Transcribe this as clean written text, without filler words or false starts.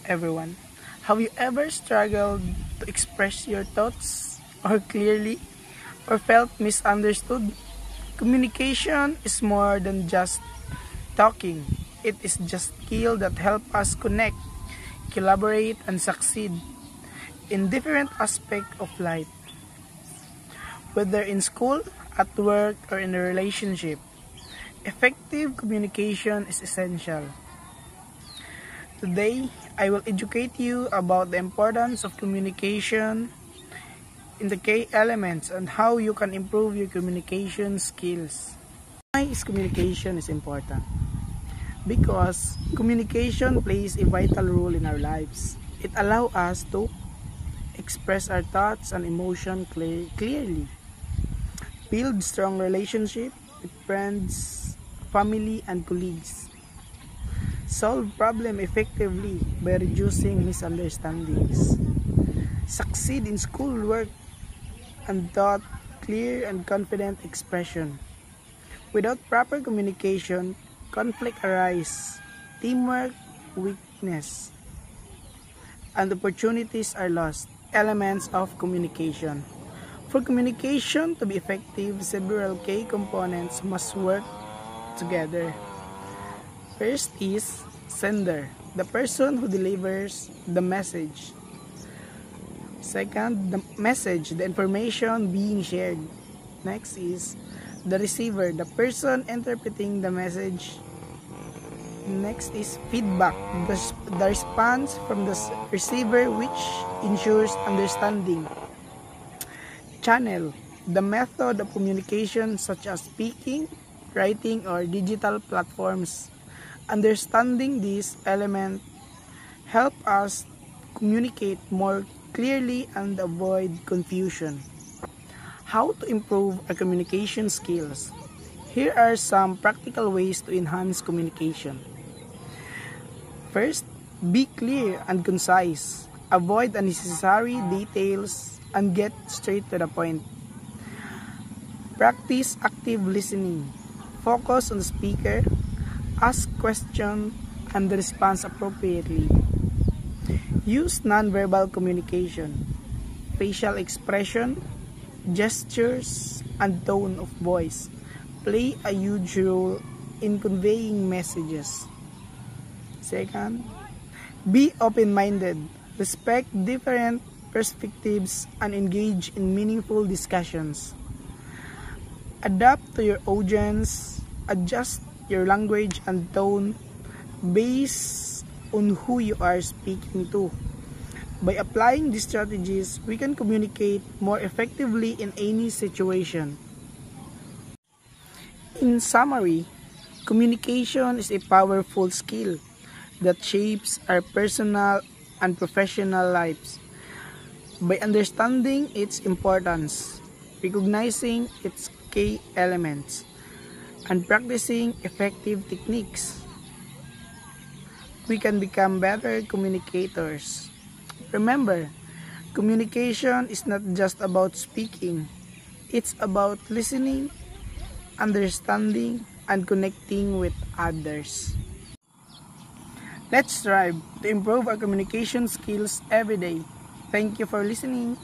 everyone. Have you ever struggled to express your thoughts or clearly or felt misunderstood? Communication is more than just talking. It is just skill that help us connect, collaborate, and succeed in different aspects of life. Whether in school, at work, or in a relationship, effective communication is essential. Today, I will educate you about the importance of communication in the key elements and how you can improve your communication skills. Why is communication is important? Because communication plays a vital role in our lives. It allows us to express our thoughts and emotions clearly, build strong relationships with friends, family, and colleagues, solve problems effectively by reducing misunderstandings, succeed in schoolwork, and thought clear and confident expression. Without proper communication, conflict arises, teamwork weakness, and opportunities are lost. Elements of communication. For communication to be effective, several key components must work together. First is sender, the person who delivers the message. Second, the message, the information being shared. Next is the receiver, the person interpreting the message. Next is feedback, the response from the receiver which ensures understanding. Channel, the method of communication such as speaking, writing, or digital platforms. Understanding these elements help us communicate more clearly and avoid confusion. How to improve our communication skills? Here are some practical ways to enhance communication. First, be clear and concise. Avoid unnecessary details and get straight to the point. Practice active listening. Focus on the speaker. Ask questions and respond appropriately. Use nonverbal communication. Facial expression, gestures, and tone of voice play a huge role in conveying messages. Second, be open-minded. Respect different perspectives and engage in meaningful discussions. Adapt to your audience. Adjust your language and tone based on who you are speaking to. By applying these strategies, we can communicate more effectively in any situation. In summary, communication is a powerful skill that shapes our personal and professional lives. By understanding its importance, recognizing its key elements, and practicing effective techniques, we can become better communicators. Remember, communication is not just about speaking. It's about listening, understanding, and connecting with others. Let's strive to improve our communication skills every day. Thank you for listening.